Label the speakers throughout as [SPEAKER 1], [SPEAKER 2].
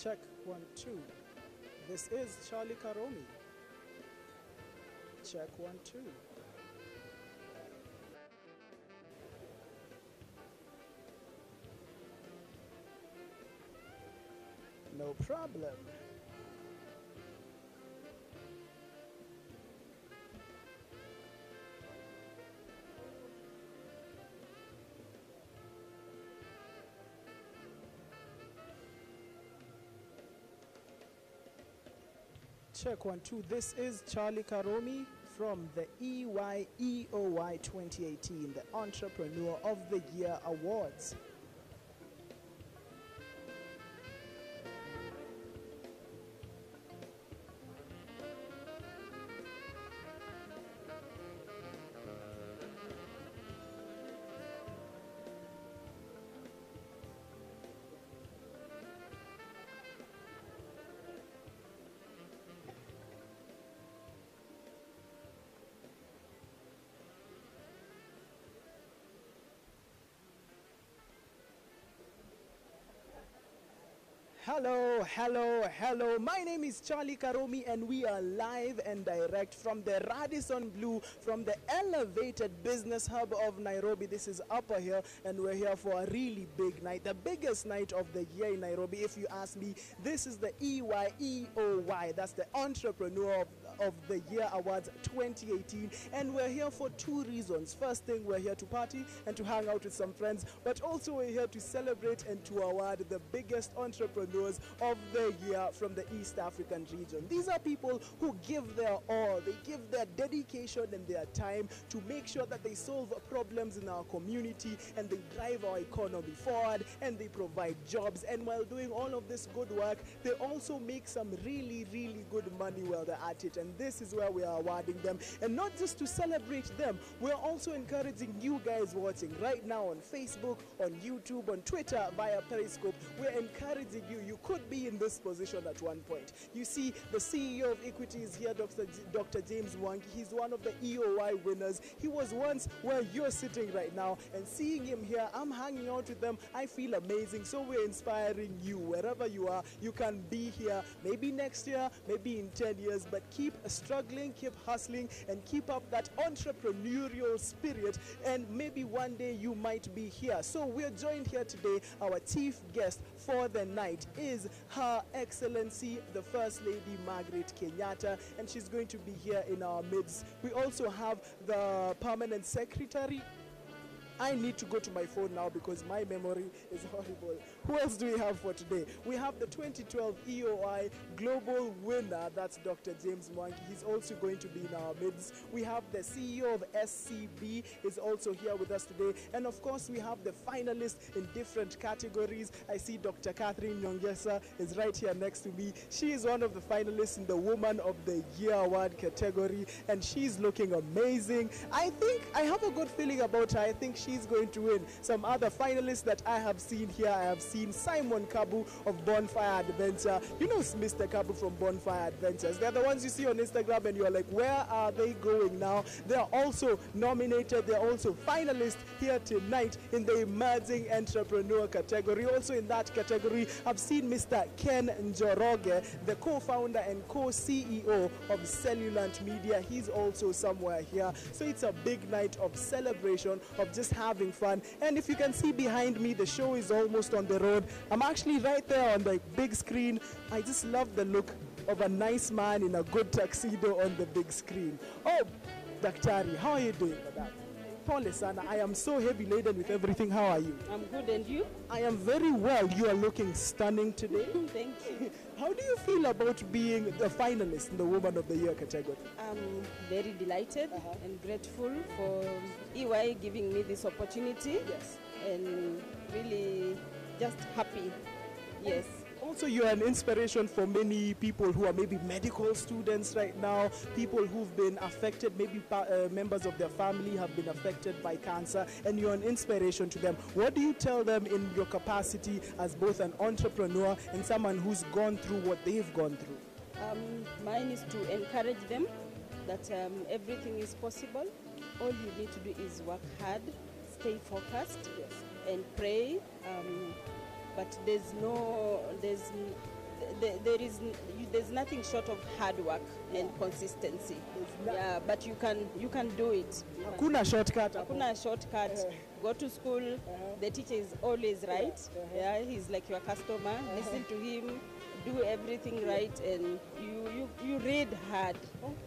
[SPEAKER 1] Check 1 2. This is Charlie Karomi. Check 1 2. No problem. Check 1 2. This is Charlie Karomi from the EYEOY 2018, the Entrepreneur of the Year Awards. Hello, hello, hello. My name is Charlie Karomi and we are live and direct from the Radisson Blu, from the elevated business hub of Nairobi. This is Upper Hill and we're here for a really big night, the biggest night of the year in Nairobi. If you ask me, this is the EYEOY, that's the Entrepreneur of the Year Awards 2018, and we're here for two reasons. First thing, we're here to party and to hang out with some friends, but also we're here to celebrate and to award the biggest entrepreneurs of the year from the East African region. These are people who give their all, they give their dedication and their time to make sure that they solve problems in our community and they drive our economy forward and they provide jobs, and while doing all of this good work, they also make some really, really good money while they're at it. And this is where we are awarding them, and not just to celebrate them, we're also encouraging you guys watching right now on Facebook, on YouTube, on Twitter, via Periscope. We're encouraging you. You could be in this position at one point. You see, the CEO of Equity is here, Dr. James Mwangi. He's one of the EOY winners. He was once where you're sitting right now, and seeing him here, I'm hanging out with them. I feel amazing. So we're inspiring you. Wherever you are, you can be here. Maybe next year, maybe in 10 years, but keep struggling, keep hustling, and keep up that entrepreneurial spirit, and maybe one day you might be here. So we're joined here today. Our chief guest for the night is Her Excellency the First Lady Margaret Kenyatta, and she's going to be here in our midst. We also have the Permanent Secretary. I need to go to my phone now because my memory is horrible. Who else do we have for today? We have the 2012 EOI Global winner, that's Dr. James Mwangi. He's also going to be in our midst. We have the CEO of SCB is also here with us today. And of course, we have the finalists in different categories. I see Dr. Catherine Nyongesa is right here next to me. She is one of the finalists in the Woman of the Year Award category, and she's looking amazing. I think I have a good feeling about her. I think she's going to win. Some other finalists that I have seen here, I have seen Simon Kabu of Bonfire Adventure. You know Mr. Kabu from Bonfire Adventures. They're the ones you see on Instagram and you're like, where are they going now? They're also nominated. They're also finalists here tonight in the Emerging Entrepreneur category. Also in that category, I've seen Mr. Ken Njoroge, the co-founder and co-CEO of Cellulant Media. He's also somewhere here. So it's a big night of celebration, of just having fun. And if you can see behind me, the show is almost on the road. I'm actually right there on the big screen. I just love the look of a nice man in a good tuxedo on the big screen. Oh, Daktari, how are you doing, madam? Pole sana, I am so heavy laden with everything. How are you?
[SPEAKER 2] I'm good, and you?
[SPEAKER 1] I am very well. You are looking stunning today.
[SPEAKER 2] Thank you.
[SPEAKER 1] How do you feel about being the finalist in the Woman of the Year category?
[SPEAKER 2] I'm very delighted and grateful for EY giving me this opportunity.
[SPEAKER 1] Yes.
[SPEAKER 2] And really just happy. Yes.
[SPEAKER 1] Also, you are an inspiration for many people who are maybe medical students right now, people who've been affected, maybe members of their family have been affected by cancer, and you're an inspiration to them. What do you tell them in your capacity as both an entrepreneur and someone who's gone through what they've gone through?
[SPEAKER 2] Mine is to encourage them that everything is possible. All you need to do is work hard, stay focused, and pray. But there's there's nothing short of hard work and consistency.
[SPEAKER 1] no-
[SPEAKER 2] Yeah, but you can do it.
[SPEAKER 1] Hakuna shortcut hapo.
[SPEAKER 2] Hakuna shortcut. Go to school. The teacher is always right. Yeah, he's like your customer. Listen to him. Do everything right, and you read hard.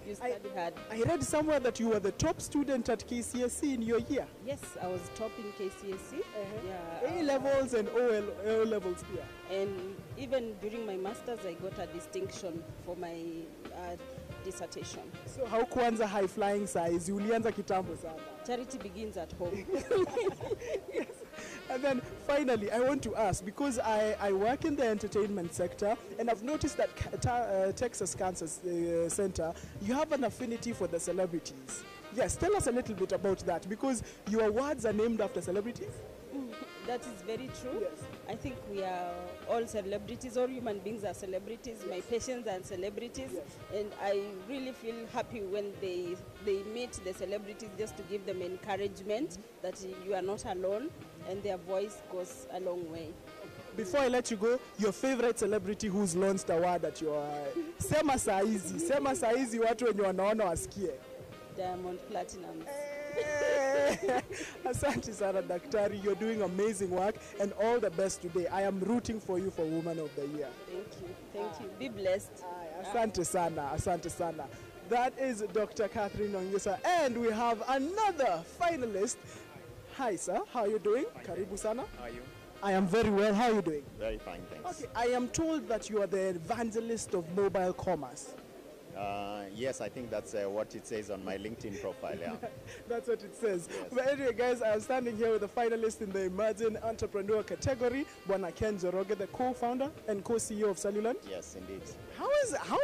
[SPEAKER 2] You study hard.
[SPEAKER 1] I read somewhere that you were the top student at KCSE in your year.
[SPEAKER 2] Yes, I was top in KCSE. Yeah.
[SPEAKER 1] A levels and O levels here.
[SPEAKER 2] And even during my masters, I got a distinction for my dissertation.
[SPEAKER 1] So how kwanza high flying size ulianza kitambo sana.
[SPEAKER 2] Charity begins at home.
[SPEAKER 1] And then finally, I want to ask, because I work in the entertainment sector, and I've noticed that Texas Cancer Center, you have an affinity for the celebrities. Yes, tell us a little bit about that, because your awards are named after celebrities.
[SPEAKER 2] That is very true.
[SPEAKER 1] Yes.
[SPEAKER 2] I think we are all celebrities, all human beings are celebrities. My patients are celebrities, and I really feel happy when they meet the celebrities, just to give them encouragement that you are not alone, and their voice goes a long way.
[SPEAKER 1] Before I let you go, your favorite celebrity who's launched award at your sema saizi watu wenye wanaona wasikie.
[SPEAKER 2] Diamond Platinum.
[SPEAKER 1] Asante sana daktari, you're doing amazing work, and all the best today. I am rooting for you for Woman of the Year.
[SPEAKER 2] Thank you. Be blessed.
[SPEAKER 1] Asante sana. That is Dr. Catherine Ongesa, and we have another finalist. Hi sir, how are you doing? Karibu sana.
[SPEAKER 3] How are you?
[SPEAKER 1] I am very well. How are you doing?
[SPEAKER 3] Very fine, thanks.
[SPEAKER 1] Okay, I am told that you are the evangelist of mobile commerce.
[SPEAKER 3] Yes, I think that's what it says on my LinkedIn profile, yeah.
[SPEAKER 1] That's what it says.
[SPEAKER 3] Yes.
[SPEAKER 1] But anyway, guys, I'm standing here with the finalist in the Emerging Entrepreneur category, Bwana Ken Joroge, the co-founder and co-CEO of Cellulant.
[SPEAKER 3] Yes, indeed.
[SPEAKER 1] How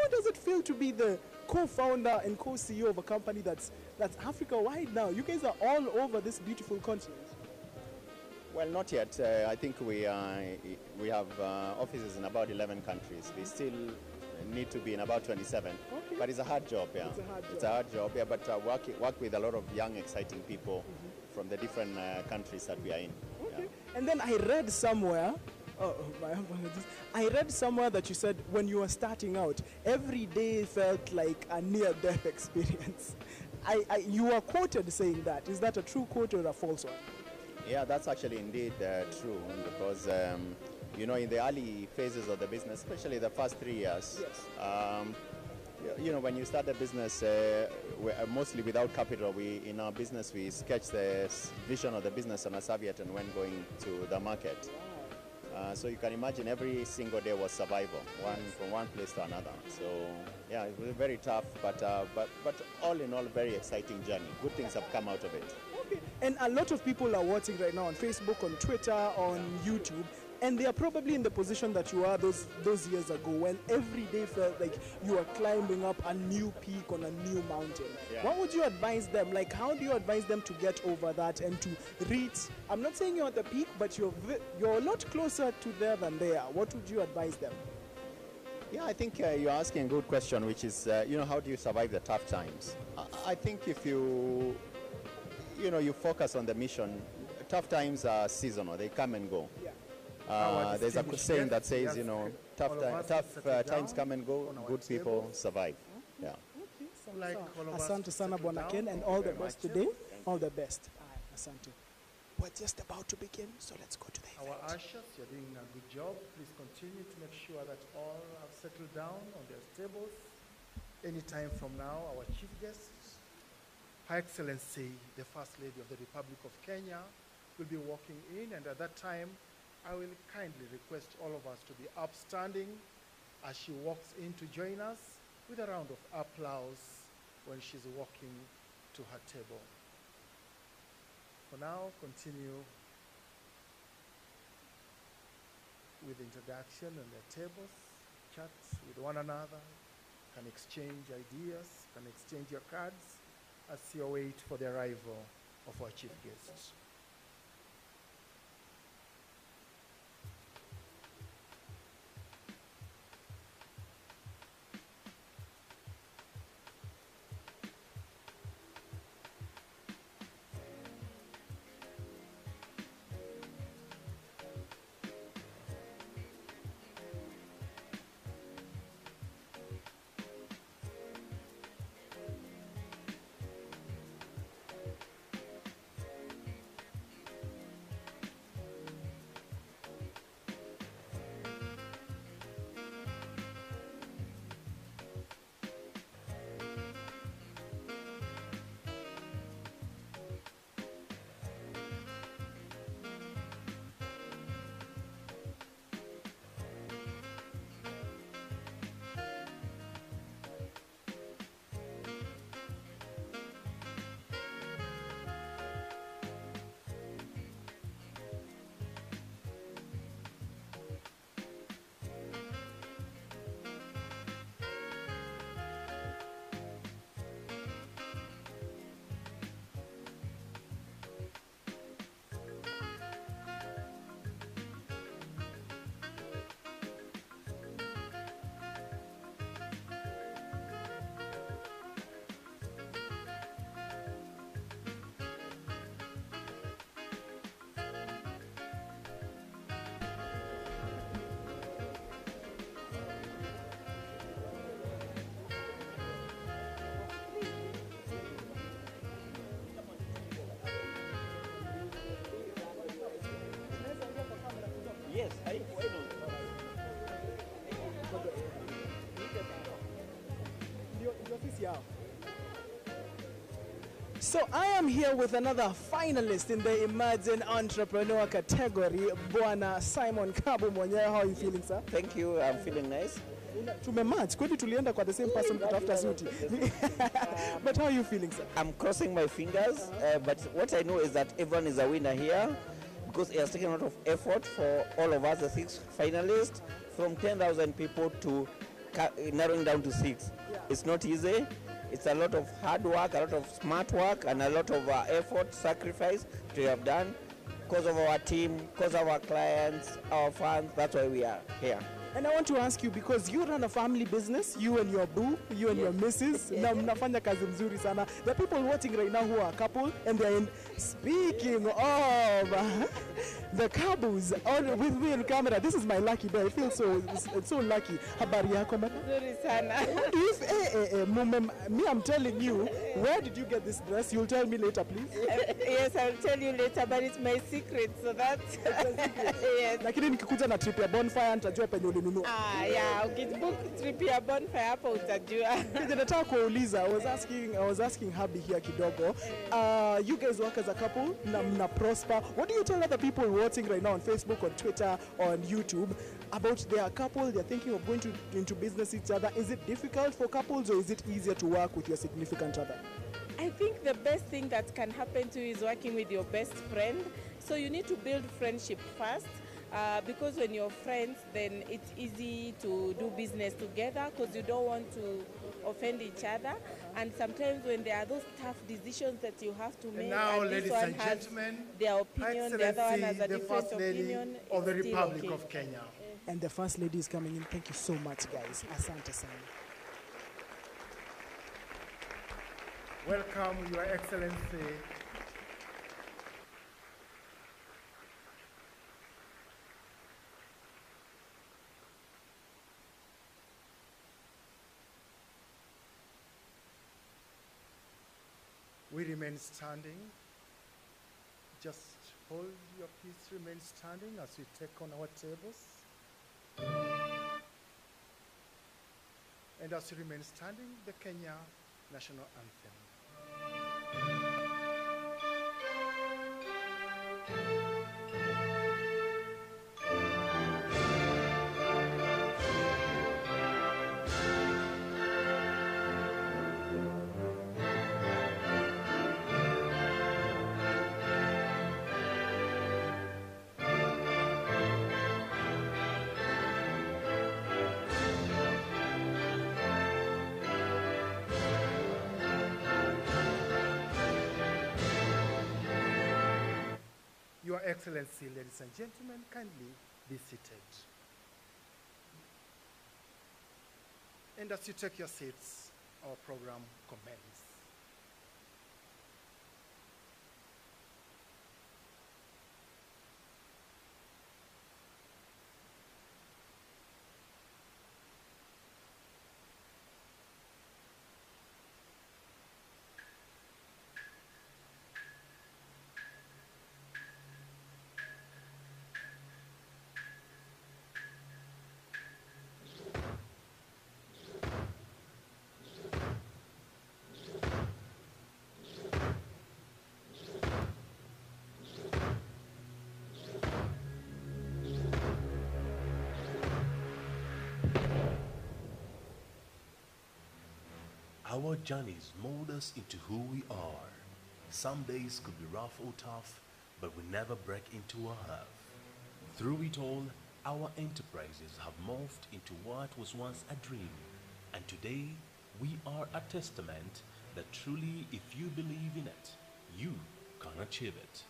[SPEAKER 1] does it feel to be the co-founder and co-CEO of a company that's Africa-wide now? You guys are all over this beautiful continent.
[SPEAKER 3] Well, not yet. I think we have offices in about 11 countries. We still need to be in about 27.
[SPEAKER 1] Okay.
[SPEAKER 3] But it's a hard job, yeah.
[SPEAKER 1] It's a hard job.
[SPEAKER 3] Yeah, but work with a lot of young, exciting people from the different countries that we are in.
[SPEAKER 1] Okay.
[SPEAKER 3] Yeah.
[SPEAKER 1] And then I read somewhere, my apologies. I read somewhere that you said when you were starting out, every day felt like a near-death experience. You were quoted saying that. Is that a true quote or a false one?
[SPEAKER 3] Yeah, that's actually indeed true, because you know, in the early phases of the business, especially the first 3 years, you know, when you start a business, mostly without capital, in our business we sketch the vision of the business on a serviette and when going to the market. So you can imagine every single day was survival, from one place to another. So yeah, it was very tough, but all in all, very exciting journey. Good things have come out of it.
[SPEAKER 1] Okay. And a lot of people are watching right now on Facebook, on Twitter, on YouTube, and they are probably in the position that you are those years ago, when every day felt like you are climbing up a new peak on a new mountain.
[SPEAKER 3] Yeah.
[SPEAKER 1] What would you advise them? Like, how do you advise them to get over that and to reach, I'm not saying you're at the peak, but you're a lot closer to there than there. What would you advise them?
[SPEAKER 3] Yeah, I think you're asking a good question, which is, you know, how do you survive the tough times? I think if you focus on the mission, tough times are seasonal, they come and go.
[SPEAKER 1] Yeah.
[SPEAKER 3] There's a saying that says, you know, tough times come and go, good people survive. Yeah.
[SPEAKER 1] Asante sana Bwana Ken, and all the best today. All the best. Asante. We're just about to begin, so let's go to the event.
[SPEAKER 4] Our ushers, you're doing a good job. Please continue to make sure that all have settled down on their tables. Anytime from now, our chief guests, Her Excellency, the First Lady of the Republic of Kenya, will be walking in, and at that time, I will kindly request all of us to be upstanding as she walks in to join us with a round of applause when she's walking to her table. For now, continue with introduction on their tables, chat with one another, can exchange ideas, can exchange your cards as you wait for the arrival of our chief guests.
[SPEAKER 1] So I am here with another finalist in the Emerging Entrepreneur category, Bwana Simon Kabu mwenyewe. How are you feeling, sir?
[SPEAKER 5] Thank you, I'm feeling nice.
[SPEAKER 1] Tumematch, kweli tulienda kwa the same person kutafuta suti. But how are you feeling, sir?
[SPEAKER 5] I'm crossing my fingers, but what I know is that everyone is a winner here because it has taken a lot of effort for all of us, the 6 finalists, from 10,000 people to narrowing down to 6. It's not easy. It's a lot of hard work, a lot of smart work, and a lot of effort, sacrifice to have done because of our team, because of our clients, our fans. That's why we are here.
[SPEAKER 1] And I want to ask you, because you run a family business, you and your boo, you and your missus, na mnafanya kazi mzuri sana. There are people watching right now who are a couple, and they're in. Speaking of the couples, with me on camera, this is my lucky day. I feel so lucky. Habari yako, mama?
[SPEAKER 2] Nzuri sana.
[SPEAKER 1] Me, I'm telling you, where did you get this dress? You'll tell me later, please.
[SPEAKER 2] Yes, I'll tell you later, but it's my secret, so that's yes.
[SPEAKER 1] Lakini nikikuja na trip ya bonfire nitajua penye ulinunua.
[SPEAKER 2] Yeah, ukibook trip ya bonfire hapo utajua.
[SPEAKER 1] Nataka kuuliza, I was asking Habi here kidogo. You guys work as a couple, na prosper. What do you tell other people watching right now on Facebook, on Twitter, on YouTube about their couple? They're thinking of going into business each other. Is it difficult for couples, or is it easier to work with your significant other?
[SPEAKER 2] I think the best thing that can happen to you is working with your best friend. So you need to build friendship first. Because when you're friends, then it's easy to do business together because you don't want to offend each other. And sometimes when there are those tough decisions that you have to make,
[SPEAKER 4] now,
[SPEAKER 2] and this
[SPEAKER 4] ladies
[SPEAKER 2] one
[SPEAKER 4] and
[SPEAKER 2] has
[SPEAKER 4] gentlemen,
[SPEAKER 2] their opinion, the other one has a
[SPEAKER 4] the
[SPEAKER 2] different
[SPEAKER 4] First Lady
[SPEAKER 2] opinion,
[SPEAKER 4] of the
[SPEAKER 2] it's still
[SPEAKER 4] Republic
[SPEAKER 2] okay.
[SPEAKER 4] of Kenya.
[SPEAKER 1] And the First Lady is coming in. Thank you so much, guys. Asante sana.
[SPEAKER 4] Welcome, Your Excellency. We remain standing. Just hold your peace, remain standing as we take on our tables. And as you remain standing, the Kenya National Anthem. Your Excellency, ladies and gentlemen, kindly be seated. And as you take your seats, our program commences.
[SPEAKER 6] Our journeys mold us into who we are. Some days could be rough or tough, but we never break into a half. Through it all, our enterprises have morphed into what was once a dream. And today, we are a testament that truly, if you believe in it, you can achieve it.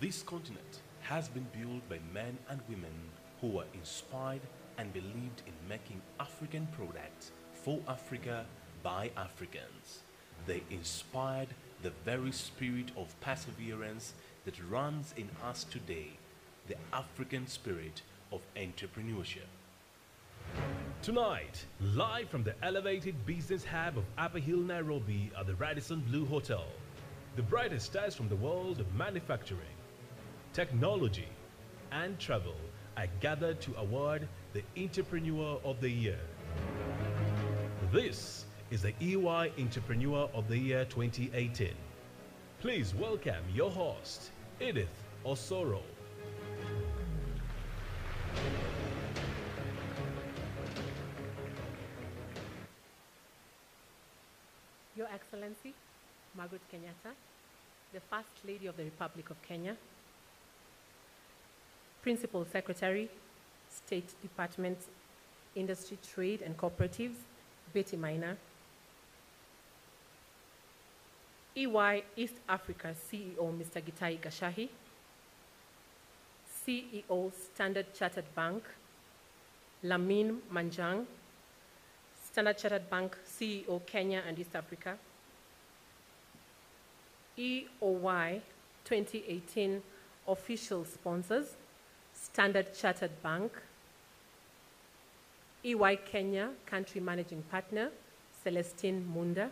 [SPEAKER 6] This continent has been built by men and women who were inspired and believed in making African products for Africa by Africans. They inspired the very spirit of perseverance that runs in us today, the African spirit of entrepreneurship.
[SPEAKER 7] Tonight, live from the elevated business hub of Upper Hill, Nairobi at the Radisson Blu Hotel, the brightest stars from the world of manufacturing, technology, and travel are gathered to award the Entrepreneur of the Year. This is the EY Entrepreneur of the Year 2018. Please welcome your host, Edith Osoro.
[SPEAKER 8] Your Excellency, Margaret Kenyatta, the First Lady of the Republic of Kenya, Principal Secretary, State Department, Industry, Trade and Cooperatives, Betty Minor, EY East Africa CEO, Mr. Gitai Gashahi, CEO, Standard Chartered Bank, Lamin Manjang, Standard Chartered Bank CEO, Kenya and East Africa, EOY 2018 official sponsors, Standard Chartered Bank, EY Kenya Country Managing Partner, Celestine Munda,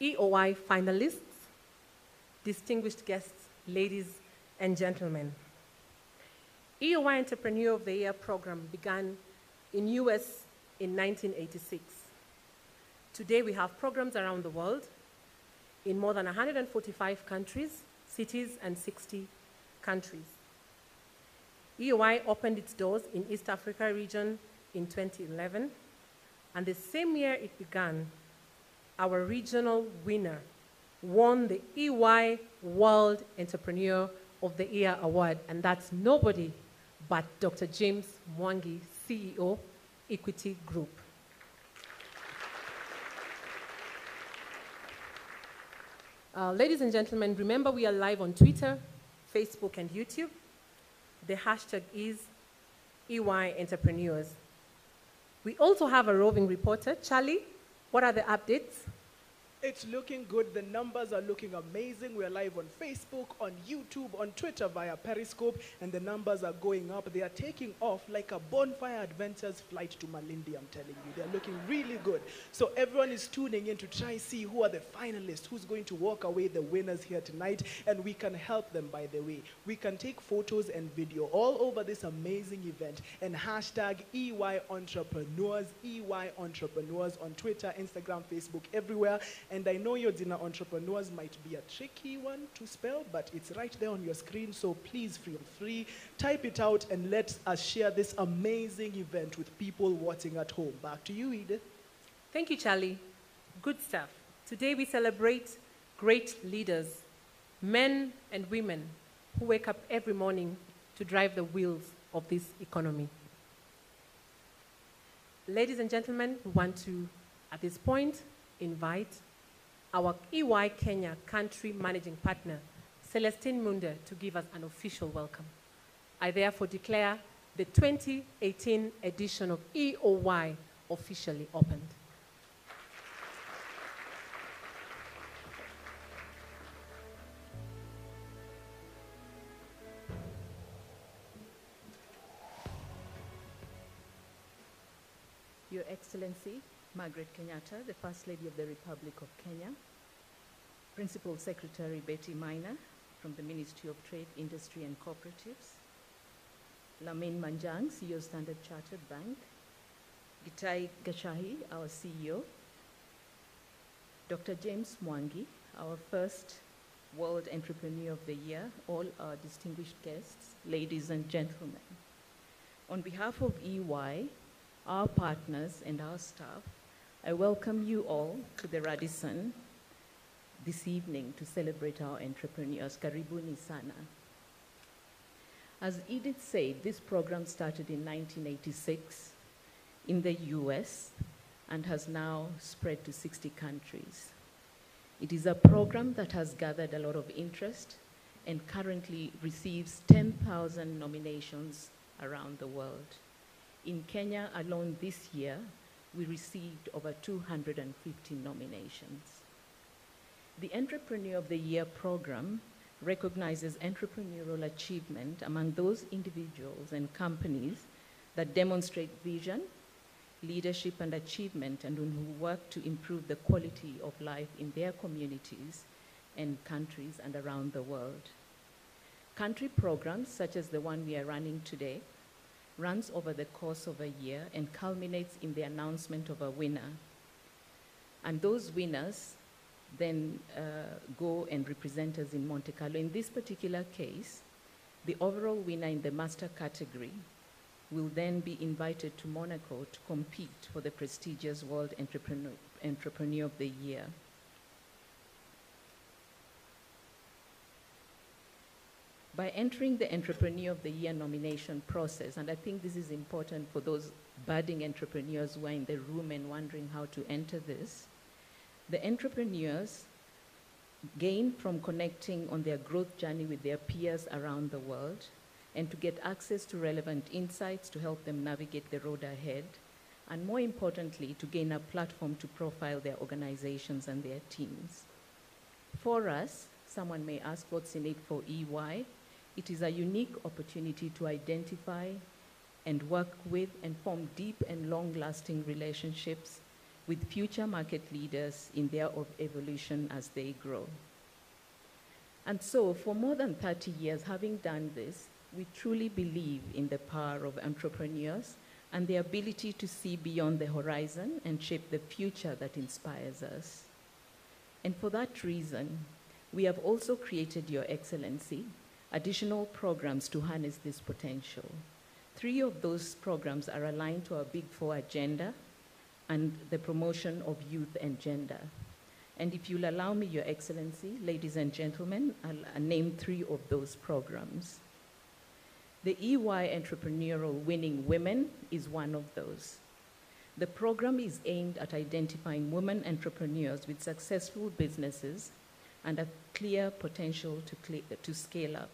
[SPEAKER 8] EOY finalists, distinguished guests, ladies and gentlemen. EOY Entrepreneur of the Year program began in US in 1986. Today we have programs around the world in more than 145 countries, cities, and 60 countries. EOY opened its doors in East Africa region in 2011, and the same year it began, our regional winner won the EY World Entrepreneur of the Year Award, and that's nobody but Dr. James Mwangi, CEO, Equity Group. Ladies and gentlemen, remember we are live on Twitter, Facebook, and YouTube. The hashtag is EY Entrepreneurs. We also have a roving reporter. Charlie, what are the updates?
[SPEAKER 1] It's looking good. The numbers are looking amazing. We're live on Facebook, on YouTube, on Twitter via Periscope, and the numbers are going up. They are taking off like a Bonfire Adventures flight to Malindi, I'm telling you. They're looking really good. So everyone is tuning in to try see who are the finalists, who's going to walk away the winners here tonight, and we can help them, by the way. We can take photos and video all over this amazing event, and hashtag EY Entrepreneurs, EY Entrepreneurs on Twitter, Instagram, Facebook, everywhere. And I know your dinner entrepreneurs might be a tricky one to spell, but it's right there on your screen, so please feel free. Type it out and let us share this amazing event with people watching at home. Back to you, Edith.
[SPEAKER 8] Thank you, Charlie. Good stuff. Today we celebrate great leaders, men and women who wake up every morning to drive the wheels of this economy. Ladies and gentlemen, we want to, at this point, invite our EY Kenya Country Managing Partner, Celestine Munda, to give us an official welcome. I therefore declare the 2018 edition of EOY officially opened.
[SPEAKER 9] Your Excellency, Margaret Kenyatta, the First Lady of the Republic of Kenya, Principal Secretary Betty Minor from the Ministry of Trade, Industry and Cooperatives, Lamin Manjang, CEO, Standard Chartered Bank, Gitai Gashahi, our CEO, Dr. James Mwangi, our first World Entrepreneur of the Year, all our distinguished guests, ladies and gentlemen. On behalf of EY, our partners and our staff, I welcome you all to the Radisson this evening to celebrate our entrepreneurs. Karibuni sana. As Edith said, this program started in 1986 in the US and has now spread to 60 countries. It is a program that has gathered a lot of interest and currently receives 10,000 nominations around the world. In Kenya alone this year, we received over 250 nominations. The Entrepreneur of the Year program recognizes entrepreneurial achievement among those individuals and companies that demonstrate vision, leadership and achievement, and who work to improve the quality of life in their communities and countries and around the world. Country programs, such as the one we are running today, runs over the course of a year and culminates in the announcement of a winner. And those winners then go and represent us in Monte Carlo. In this particular case, the overall winner in the master category will then be invited to Monaco to compete for the prestigious World Entrepreneur of the Year. By entering the Entrepreneur of the Year nomination process, and I think this is important for those budding entrepreneurs who are in the room and wondering how to enter this, the entrepreneurs gain from connecting on their growth journey with their peers around the world and to get access to relevant insights to help them navigate the road ahead, and more importantly, to gain a platform to profile their organizations and their teams. For us, someone may ask what's in it for EY. It is a unique opportunity to identify and work with and form deep and long-lasting relationships with future market leaders in their evolution as they grow. And so, for more than 30 years, having done this, we truly believe in the power of entrepreneurs and their ability to see beyond the horizon and shape the future that inspires us. And for that reason, we have also created, Your Excellency, additional programs to harness this potential. 3 of those programs are aligned to our Big Four agenda and the promotion of youth and gender. And if you'll allow me, Your Excellency, ladies and gentlemen, I'll name 3 of those programs. The EY Entrepreneurial Winning Women is one of those. The program is aimed at identifying women entrepreneurs with successful businesses and a clear potential to scale up.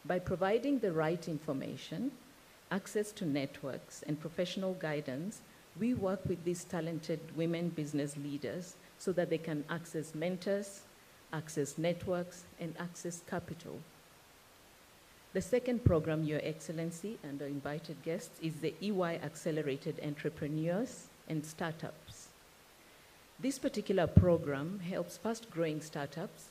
[SPEAKER 9] By providing the right information, access to networks, and professional guidance, we work with these talented women business leaders so that they can access mentors, access networks, and access capital. The second program, Your Excellency, and our invited guests, is the EY Accelerated Entrepreneurs and Startups. This particular program helps fast-growing startups,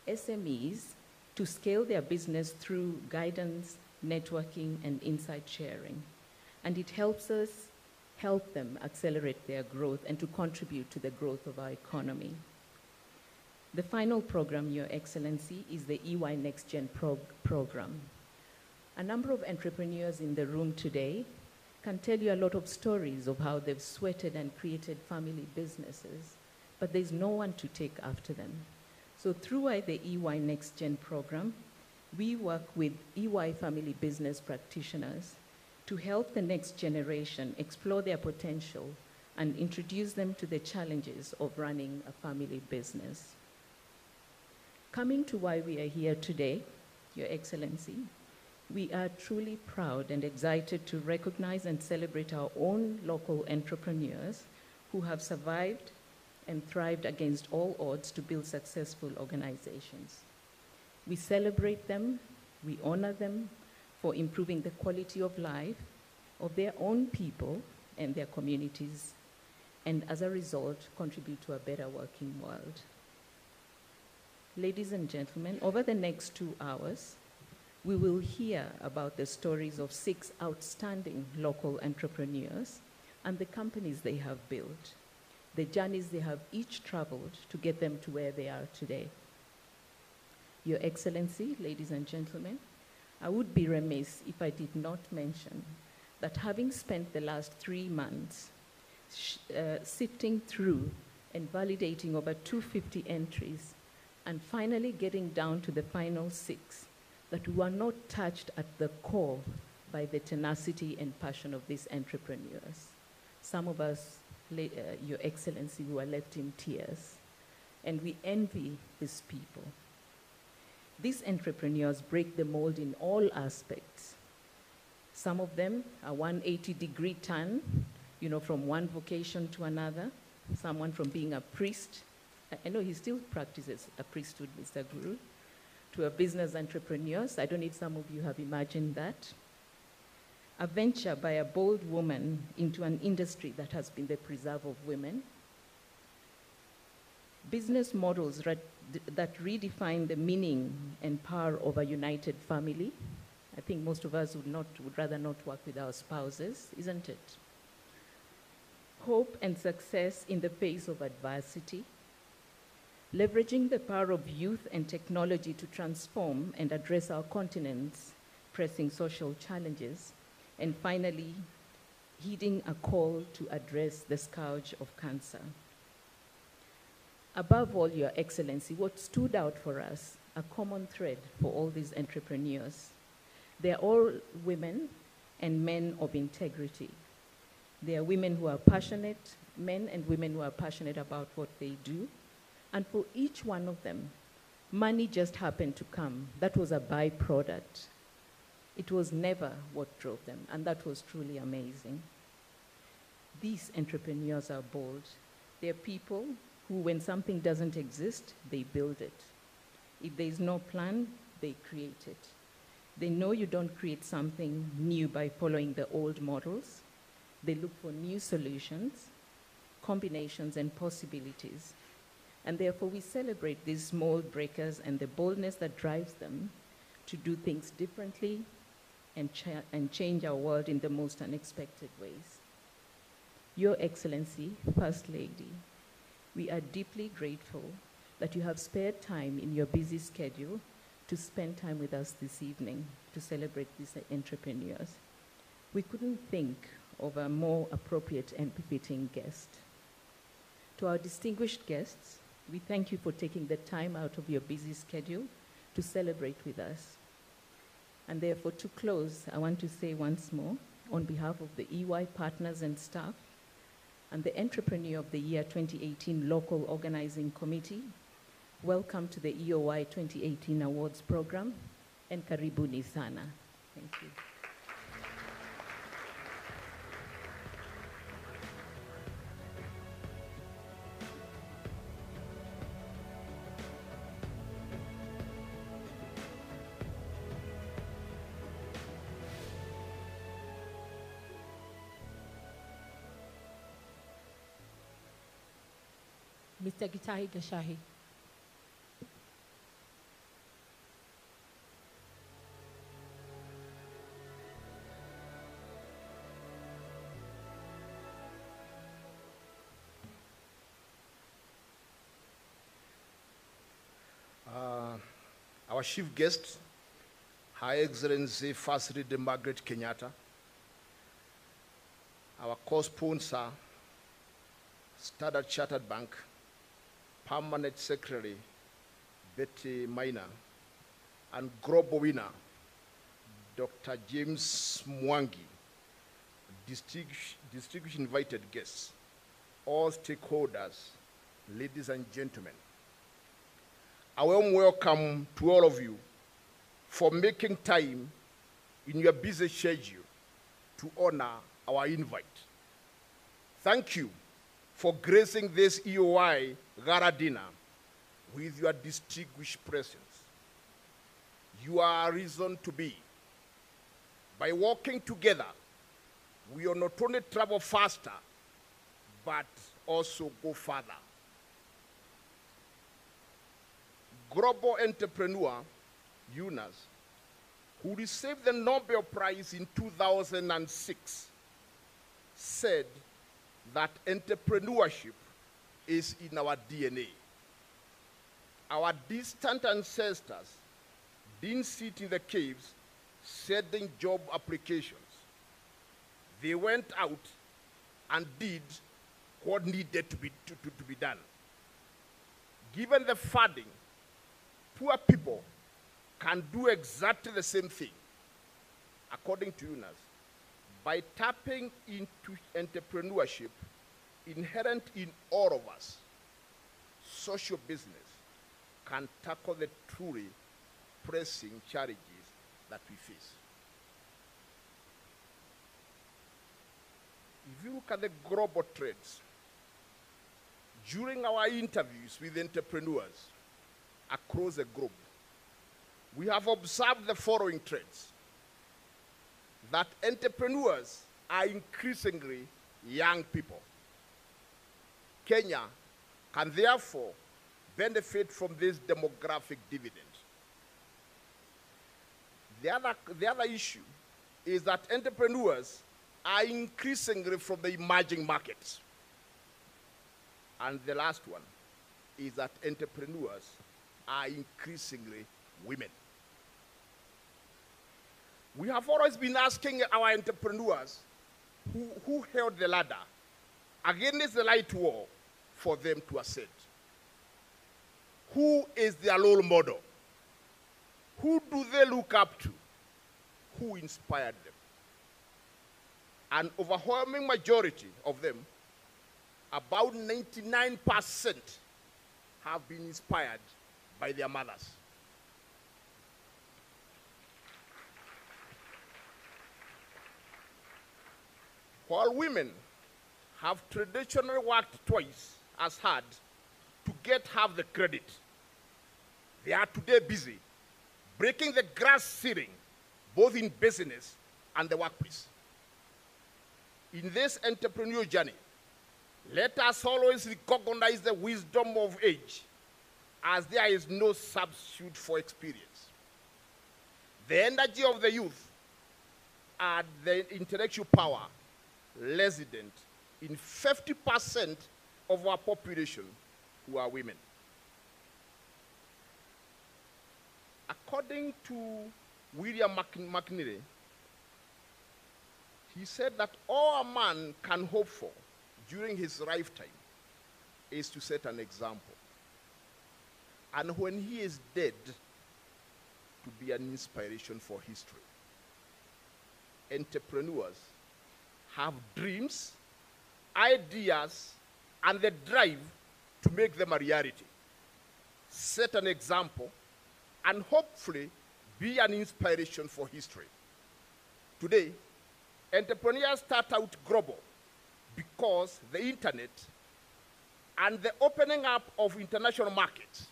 [SPEAKER 9] SMEs, to scale their business through guidance, networking, and insight sharing. And it helps us help them accelerate their growth and to contribute to the growth of our economy. The final program, Your Excellency, is the EY Next Gen program. A number of entrepreneurs in the room today can tell you a lot of stories of how they've sweated and created family businesses, but there's no one to take after them. So through the EY Next Gen program, we work with EY family business practitioners to help the next generation explore their potential and introduce them to the challenges of running a family business. Coming to why we are here today, Your Excellency, we are truly proud and excited to recognize and celebrate our own local entrepreneurs who have survived and thrived against all odds to build successful organizations. We celebrate them, we honor them for improving the quality of life of their own people and their communities, and as a result, contribute to a better working world. Ladies and gentlemen, over the next 2 hours, we will hear about the stories of 6 outstanding local entrepreneurs and the companies they have built, the journeys they have each traveled to get them to where they are today. Your Excellency, ladies and gentlemen, I would be remiss if I did not mention that having spent the last 3 months sifting through and validating over 250 entries and finally getting down to the final 6, that we were not touched at the core by the tenacity and passion of these entrepreneurs. Some of us, Your Excellency, we were left in tears, and we envy these people. These entrepreneurs break the mold in all aspects. Some of them are 180-degree turn, from one vocation to another. Someone from being a priest, I know he still practices a priesthood, Mr. Guru, to a business entrepreneur. I don't know if some of you have imagined that. A venture by a bold woman into an industry that has been the preserve of women. business models that redefine the meaning and power of a united family. I think most of us would rather not work with our spouses, isn't it? Hope and success in the face of adversity. Leveraging the power of youth and technology to transform and address our continent's pressing social challenges. And finally, heeding a call to address the scourge of cancer. Above all, Your Excellency, what stood out for us, a common thread for all these entrepreneurs, they're all women and men of integrity. They are women who are passionate, men and women who are passionate about what they do. And for each one of them, money just happened to come. That was a byproduct. It was never what drove them, and that was truly amazing. These entrepreneurs are bold. They're people who, when something doesn't exist, they build it. If there's no plan, they create it. They know you don't create something new by following the old models. They look for new solutions, combinations, and possibilities. And therefore, we celebrate these small breakers and the boldness that drives them to do things differently and change our world in the most unexpected ways. Your Excellency, First Lady, we are deeply grateful that you have spared time in your busy schedule to spend time with us this evening to celebrate these entrepreneurs. We couldn't think of a more appropriate and befitting guest. To our distinguished guests, we thank you for taking the time out of your busy schedule to celebrate with us. And therefore, to close, I want to say once more, on behalf of the EY partners and staff, and the Entrepreneur of the Year 2018 Local Organizing Committee, welcome to the EOY 2018 Awards Program, and karibuni sana. Thank you.
[SPEAKER 8] Mr. Gitahi Gashahi.
[SPEAKER 10] Our chief guest, Her Excellency First Lady Margaret Kenyatta, our co-sponsor, Standard Chartered Bank, Permanent Secretary, Betty Maina, and global winner, Dr. James Mwangi, distinguished invited guests, all stakeholders, ladies and gentlemen. A warm welcome to all of you for making time in your busy schedule to honor our invite. Thank you for gracing this EOI Gala dinner with your distinguished presence. You are a reason to be. By working together, we will not only travel faster, but also go further. Global entrepreneur Yunus, who received the Nobel Prize in 2006, said that entrepreneurship is in our DNA. Our distant ancestors didn't sit in the caves sending job applications. They went out and did what needed to be done. Given the funding, poor people can do exactly the same thing, according to Yunus, by tapping into entrepreneurship inherent in all of us. Social business can tackle the truly pressing challenges that we face. If you look at the global trends, during our interviews with entrepreneurs across the globe, we have observed the following trends: that entrepreneurs are increasingly young people. Kenya can therefore benefit from this demographic dividend. The other issue is that entrepreneurs are increasingly from the emerging markets. And the last one is that entrepreneurs are increasingly women. We have always been asking our entrepreneurs who held the ladder against the light wall for them to ascend. Who is their role model? Who do they look up to? Who inspired them? An overwhelming majority of them, about 99%, have been inspired by their mothers. While women have traditionally worked twice as hard to get half the credit, they are today busy breaking the glass ceiling, both in business and the workplace. In this entrepreneurial journey, let us always recognize the wisdom of age, as there is no substitute for experience. The energy of the youth and the intellectual power resident in 50% of our population who are women. According to William McNeely, he said that all a man can hope for during his lifetime is to set an example. And when he is dead, to be an inspiration for history. Entrepreneurs have dreams, ideas, and the drive to make them a reality. Set an example, and hopefully be an inspiration for history. Today, entrepreneurs start out global because the internet and the opening up of international markets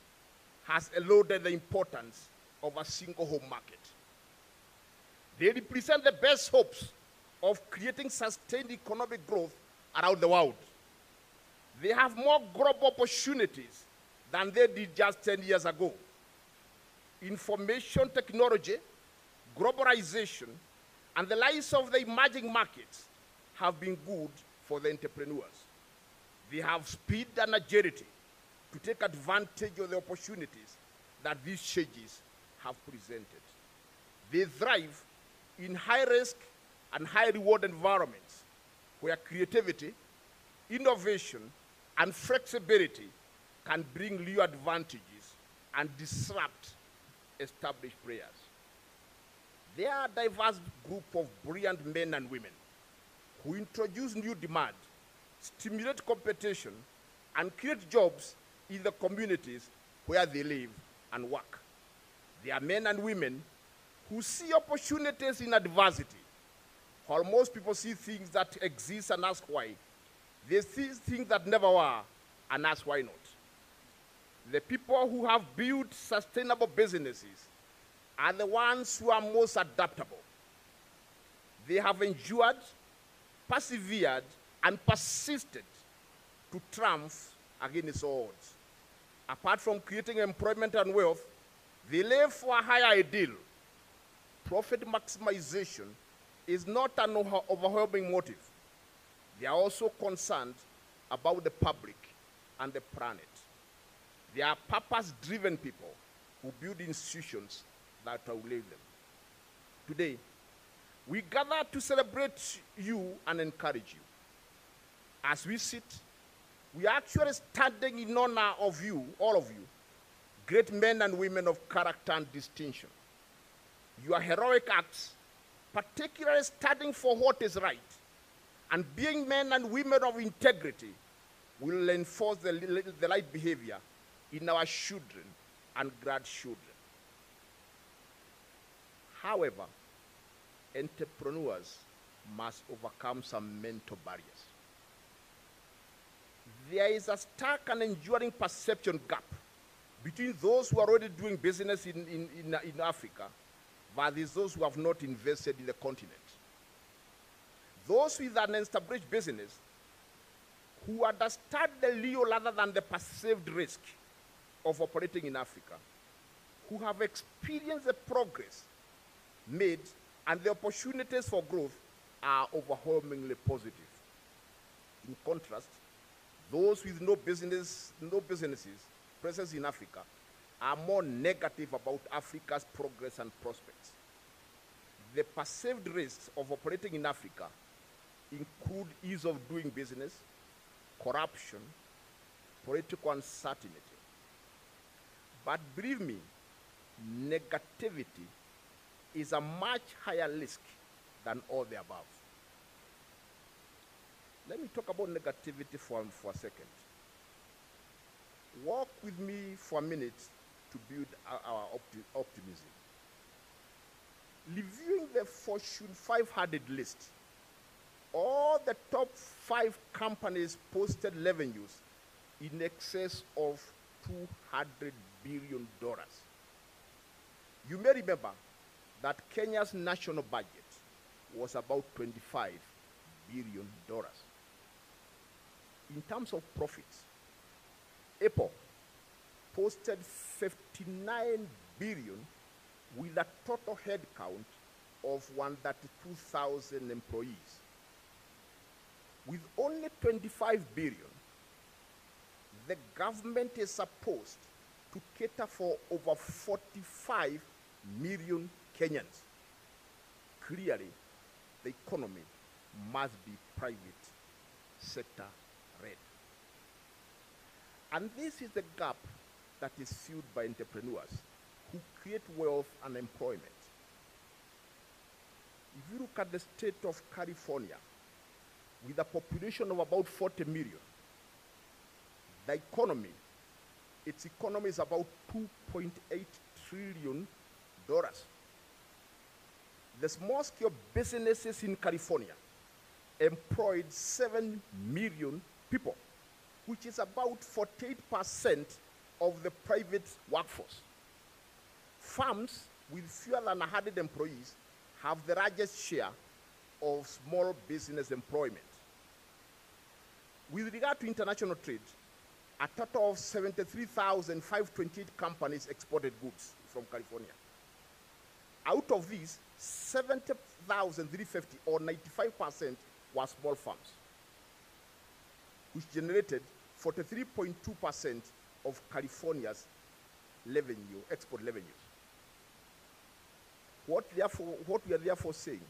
[SPEAKER 10] has eroded the importance of a single home market. They represent the best hopes of creating sustained economic growth around the world. They have more global opportunities than they did just 10 years ago. Information technology, globalization, and the rise of the emerging markets have been good for the entrepreneurs. They have speed and agility to take advantage of the opportunities that these changes have presented. They thrive in high-risk and high-reward environments where creativity, innovation, and flexibility can bring real advantages and disrupt established players. They are a diverse group of brilliant men and women who introduce new demand, stimulate competition, and create jobs in the communities where they live and work. They are men and women who see opportunities in adversity. While most people see things that exist and ask why, they see things that never were and ask why not. The people who have built sustainable businesses are the ones who are most adaptable. They have endured, persevered, and persisted to triumph against odds. Apart from creating employment and wealth, they live for a higher ideal. Profit maximization is not an overwhelming motive. They are also concerned about the public and the planet. They are purpose-driven people who build institutions that outlive them. Today, we gather to celebrate you and encourage you. As we sit, we are actually standing in honor of you, all of you, great men and women of character and distinction. Your heroic acts, particularly standing for what is right, and being men and women of integrity, will enforce the right behavior in our children and grandchildren. However, entrepreneurs must overcome some mental barriers. There is a stark and enduring perception gap between those who are already doing business in Africa versus those who have not invested in the continent. Those with an established business who understand the real rather than the perceived risk of operating in Africa who have experienced the progress made and the opportunities for growth are overwhelmingly positive. In contrast, those with no businesses presence in Africa are more negative about Africa's progress and prospects. The perceived risks of operating in Africa include ease of doing business, corruption, political uncertainty. But believe me, negativity is a much higher risk than all the above. Let me talk about negativity for a second. Walk with me for a minute to build our optimism. Reviewing the Fortune 500 list, all the top 5 companies posted revenues in excess of $200 billion. You may remember that Kenya's national budget was about $25 billion. In terms of profits, Apple posted 59 billion with a total headcount of 132,000 employees. With only 25 billion, the government is supposed to cater for over 45 million Kenyans. Clearly, the economy must be private sector led. And this is the gap that is filled by entrepreneurs who create wealth and employment. If you look at the state of California, with a population of about 40 million, its economy is about $2.8 trillion. The small-scale businesses in California employed 7 million people, which is about 48% of the private workforce. Firms with fewer than 100 employees have the largest share of small business employment. With regard to international trade, a total of 73,528 companies exported goods from California. Out of these, 70,350 or 95% were small firms, which generated 43.2% of California's revenue, export revenues. What we are therefore saying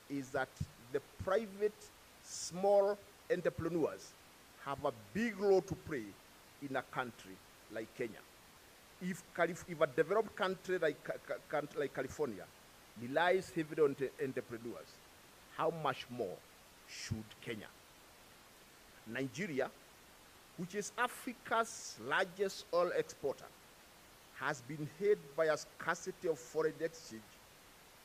[SPEAKER 10] is that the private small entrepreneurs have a big role to play in a country like Kenya. If a developed country like California relies heavily on entrepreneurs, how much more should Kenya? Nigeria, which is Africa's largest oil exporter, has been hit by a scarcity of foreign exchange,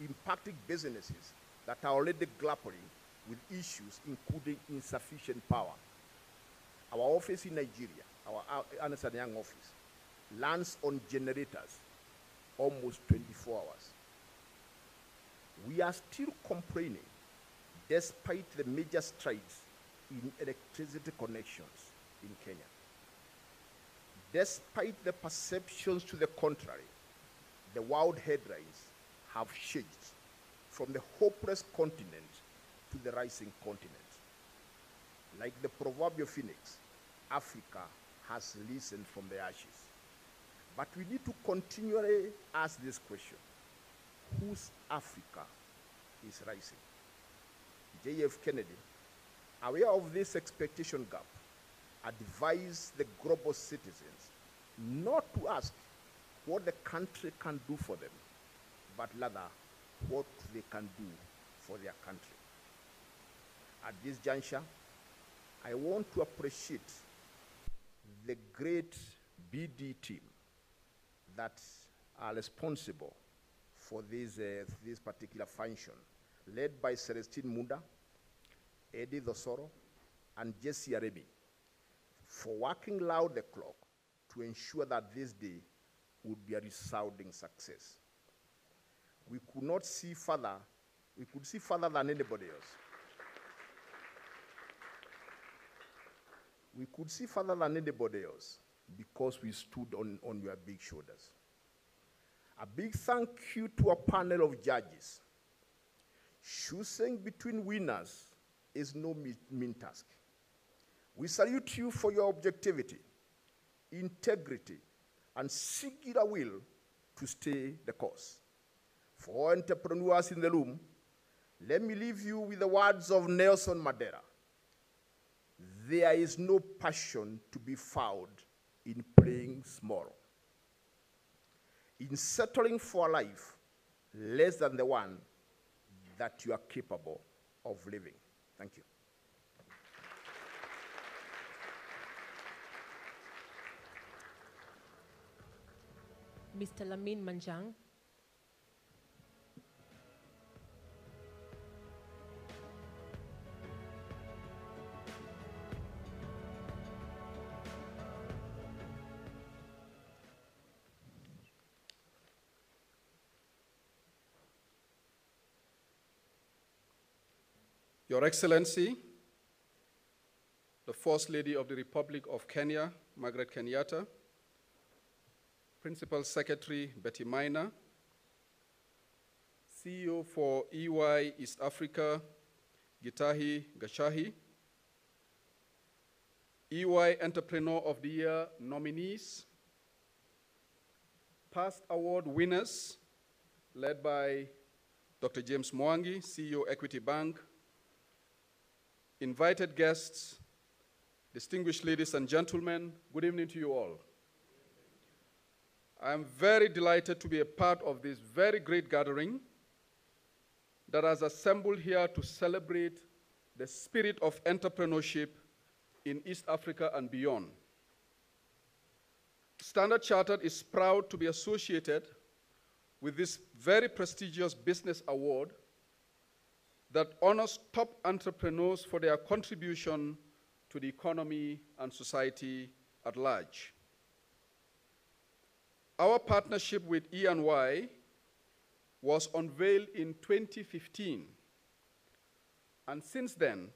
[SPEAKER 10] impacting businesses that are already grappling with issues including insufficient power. Our office in Nigeria, our Ernst & Young office, runs on generators almost 24 hours. We are still complaining despite the major strides in electricity connections in Kenya. Despite the perceptions to the contrary, the world headlines have changed from the hopeless continent to the rising continent. Like the proverbial phoenix, Africa has risen from the ashes. But we need to continually ask this question: whose Africa is rising? J.F. Kennedy, aware of this expectation gap, advised the global citizens not to ask what the country can do for them, but rather what they can do for their country. At this juncture, I want to appreciate the great BD team that are responsible for this particular function, led by Celestine Munda, Eddie Dosoro, and Jesse Arebi, for working round the clock to ensure that this day would be a resounding success. We could see further than anybody else. We could see further than anybody else because we stood on your big shoulders. A big thank you to a panel of judges. Choosing between winners is no mean task. We salute you for your objectivity, integrity, and singular will to stay the course. For entrepreneurs in the room, let me leave you with the words of Nelson Mandela. There is no passion to be found in playing small, in settling for a life less than the one that you are capable of living. Thank you.
[SPEAKER 8] Mr. Lamin Manjang.
[SPEAKER 11] Your Excellency, the First Lady of the Republic of Kenya, Margaret Kenyatta, Principal Secretary Betty Maina, CEO for EY East Africa, Gitahi Gashahi, EY Entrepreneur of the Year nominees, past award winners, led by Dr. James Mwangi, CEO Equity Bank, invited guests, distinguished ladies and gentlemen, good evening to you all. I am very delighted to be a part of this very great gathering that has assembled here to celebrate the spirit of entrepreneurship in East Africa and beyond. Standard Chartered is proud to be associated with this very prestigious business award that honors top entrepreneurs for their contribution to the economy and society at large. Our partnership with E&Y was unveiled in 2015, and since then,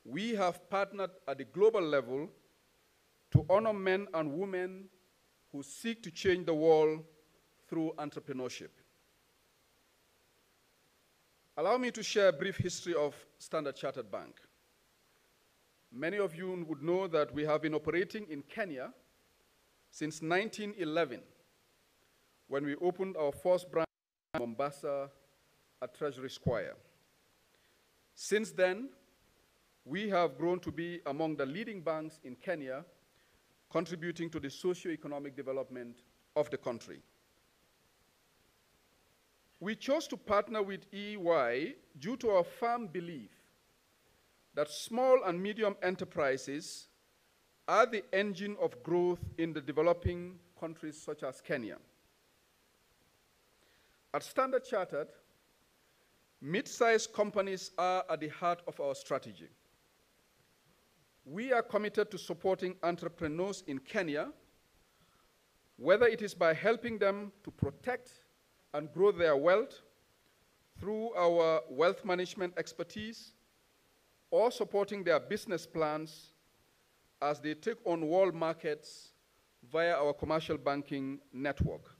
[SPEAKER 11] we have partnered at the global level to honor men and women who seek to change the world through entrepreneurship. Allow me to share a brief history of Standard Chartered Bank. Many of you would know that we have been operating in Kenya since 1911, when we opened our first branch in Mombasa at Treasury Square. Since then, we have grown to be among the leading banks in Kenya, contributing to the socio-economic development of the country. We chose to partner with EY due to our firm belief that small and medium enterprises are the engine of growth in the developing countries such as Kenya. At Standard Chartered, mid-sized companies are at the heart of our strategy. We are committed to supporting entrepreneurs in Kenya, whether it is by helping them to protect and grow their wealth through our wealth management expertise, or supporting their business plans as they take on world markets via our commercial banking network.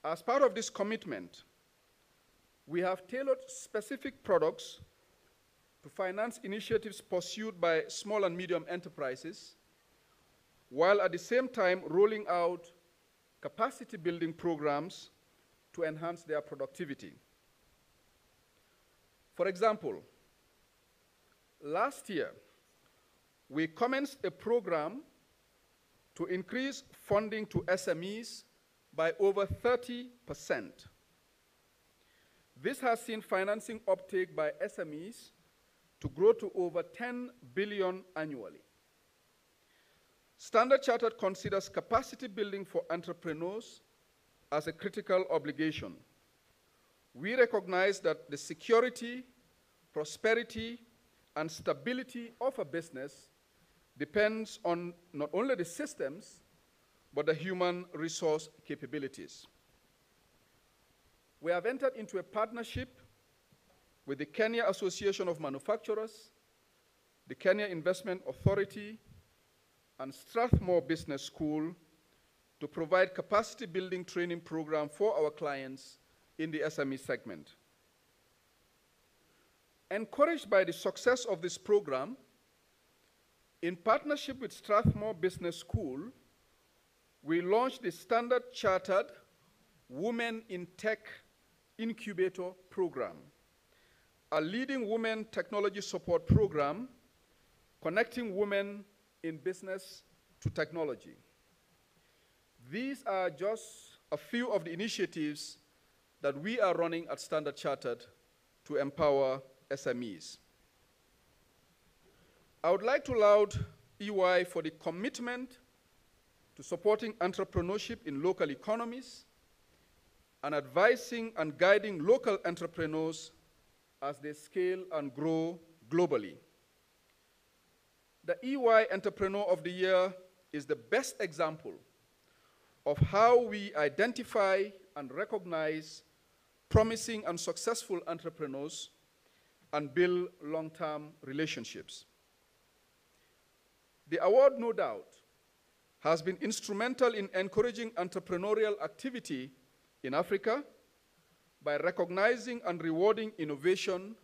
[SPEAKER 11] As part of this commitment, we have tailored specific products to finance initiatives pursued by small and medium enterprises, while at the same time rolling out capacity building programs to enhance their productivity. For example, last year, we commenced a program to increase funding to SMEs by over 30%. This has seen financing uptake by SMEs to grow to over 10 billion annually. Standard Chartered considers capacity building for entrepreneurs as a critical obligation. We recognize that the security, prosperity, and stability of a business depends on not only the systems, but the human resource capabilities. We have entered into a partnership with the Kenya Association of Manufacturers, the Kenya Investment Authority, and Strathmore Business School to provide capacity building training program for our clients in the SME segment. Encouraged by the success of this program, in partnership with Strathmore Business School, we launched the Standard Chartered Women in Tech Incubator Program, a leading women technology support program connecting women in business to technology. These are just a few of the initiatives that we are running at Standard Chartered to empower SMEs. I would like to laud EY for the commitment to supporting entrepreneurship in local economies and advising and guiding local entrepreneurs as they scale and grow globally. The EY Entrepreneur of the Year is the best example of how we identify and recognize promising and successful entrepreneurs and build long-term relationships. The award, no doubt, has been instrumental in encouraging entrepreneurial activity in Africa by recognizing and rewarding innovation,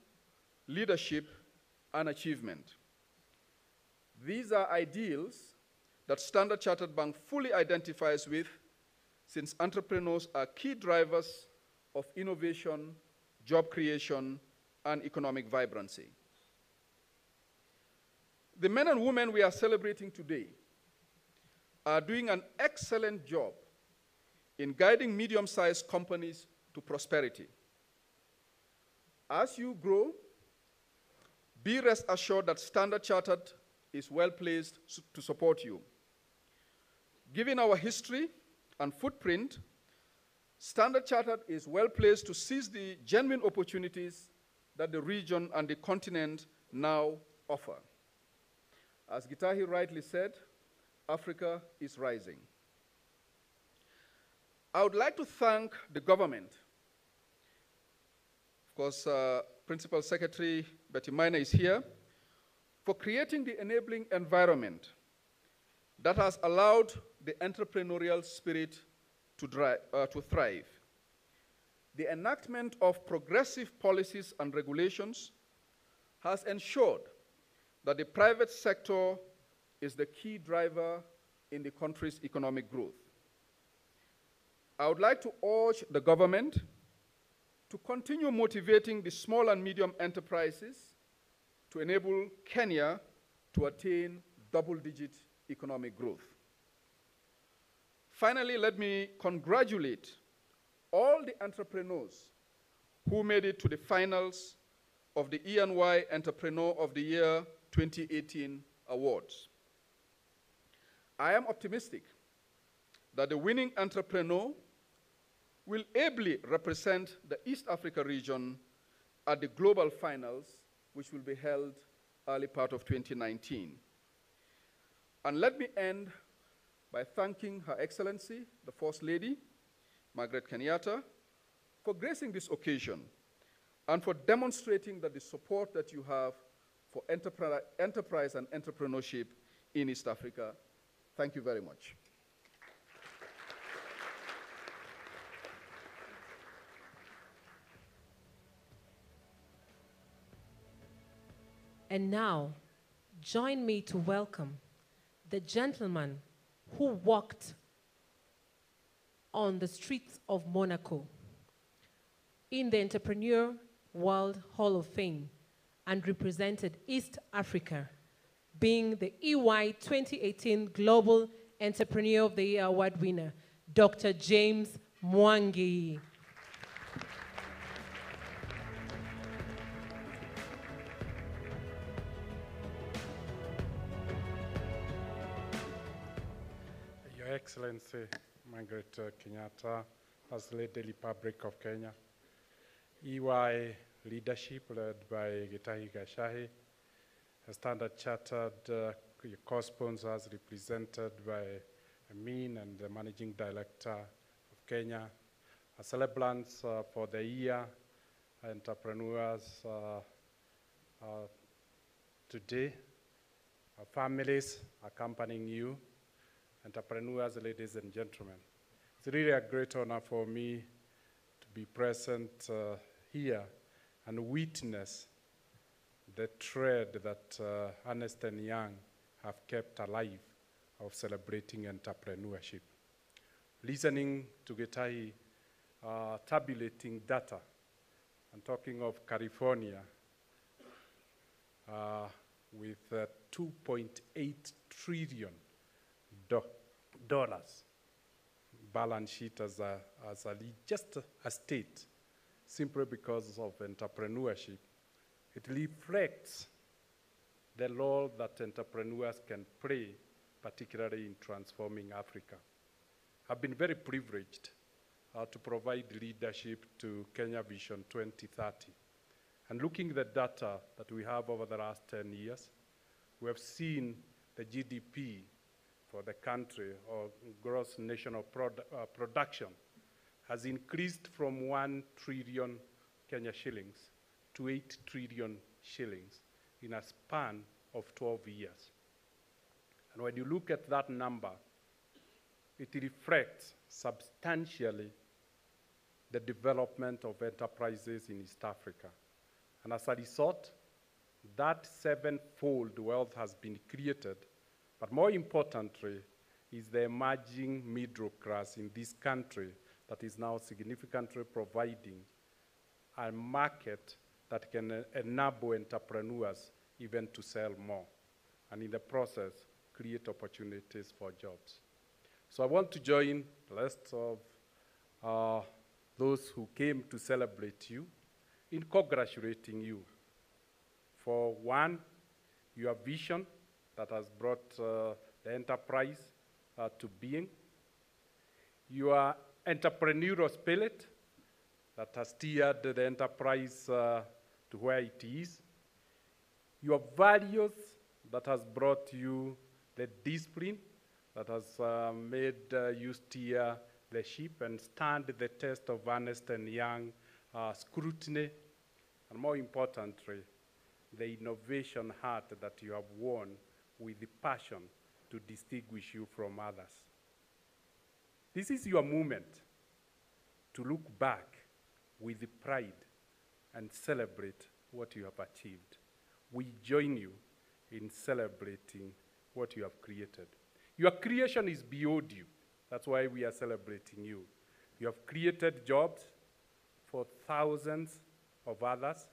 [SPEAKER 11] leadership, and achievement. These are ideals that Standard Chartered Bank fully identifies with, since entrepreneurs are key drivers of innovation, job creation, and economic vibrancy. The men and women we are celebrating today are doing an excellent job in guiding medium-sized companies to prosperity. As you grow, be rest assured that Standard Chartered is well placed to support you. Given our history and footprint, Standard Chartered is well placed to seize the genuine opportunities that the region and the continent now offer. As Gitahi rightly said, Africa is rising. I would like to thank the government. Of course, Principal Secretary Betty Minor is here, for creating the enabling environment that has allowed the entrepreneurial spirit to thrive. The enactment of progressive policies and regulations has ensured that the private sector is the key driver in the country's economic growth. I would like to urge the government to continue motivating the small and medium enterprises to enable Kenya to attain double-digit economic growth. Finally, let me congratulate all the entrepreneurs who made it to the finals of the E&Y Entrepreneur of the Year 2018 awards. I am optimistic that the winning entrepreneur will ably represent the East Africa region at the global finals, which will be held early part of 2019. And let me end by thanking Her Excellency, the First Lady, Margaret Kenyatta, for gracing this occasion and for demonstrating that the support that you have for enterprise and entrepreneurship in East Africa. Thank you very much.
[SPEAKER 8] And now, join me to welcome the gentleman who walked on the streets of Monaco in the Entrepreneur World Hall of Fame and represented East Africa, being the EY 2018 Global Entrepreneur of the Year Award winner, Dr. James Mwangi.
[SPEAKER 12] Your Excellency, Margaret Kenyatta, First Lady of the Republic of Kenya, EY leadership led by Gitahi Gashahi, Standard Chartered co-sponsors represented by Amin and the Managing Director of Kenya, celebrants for the year, entrepreneurs today, families accompanying you, entrepreneurs, ladies and gentlemen. It's really a great honor for me to be present here and witness the thread that Ernst & Young have kept alive of celebrating entrepreneurship. Listening to Getahi tabulating data and talking of California with $2.8 trillion balance sheet as just a state, simply because of entrepreneurship, it reflects the role that entrepreneurs can play, particularly in transforming Africa. I've been very privileged to provide leadership to Kenya Vision 2030. And looking at the data that we have over the last 10 years, we have seen the GDP for the country, or gross national production, has increased from 1 trillion Kenya shillings to 8 trillion shillings in a span of 12 years. And when you look at that number, it reflects substantially the development of enterprises in East Africa. And as a result, that sevenfold wealth has been created. But more importantly, is the emerging middle class in this country that is now significantly providing a market that can enable entrepreneurs even to sell more, and in the process, create opportunities for jobs. So I want to join the rest of those who came to celebrate you in congratulating you for, one, your vision that has brought the enterprise to being, your entrepreneurial spirit that has steered the enterprise to where it is, your values that has brought you the discipline that has made you steer the ship and stand the test of Ernst & Young scrutiny, and more importantly, the innovation heart that you have won with the passion to distinguish you from others. This is your moment to look back with pride and celebrate what you have achieved. We join you in celebrating what you have created. Your creation is beyond you. That's why we are celebrating you. You have created jobs for thousands of others.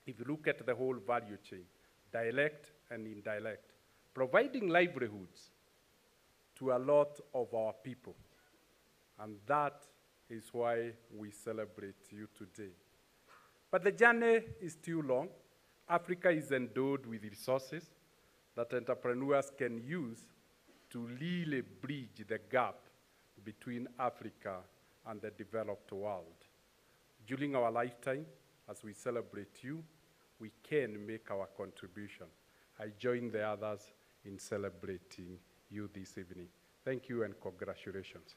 [SPEAKER 12] If you look at the whole value chain, direct and indirect, providing livelihoods to a lot of our people. And that is why we celebrate you today. But the journey is still long. Africa is endowed with resources that entrepreneurs can use to really bridge the gap between Africa and the developed world. During our lifetime, as we celebrate you, we can make our contribution. I join the others in celebrating you this evening. Thank you and congratulations.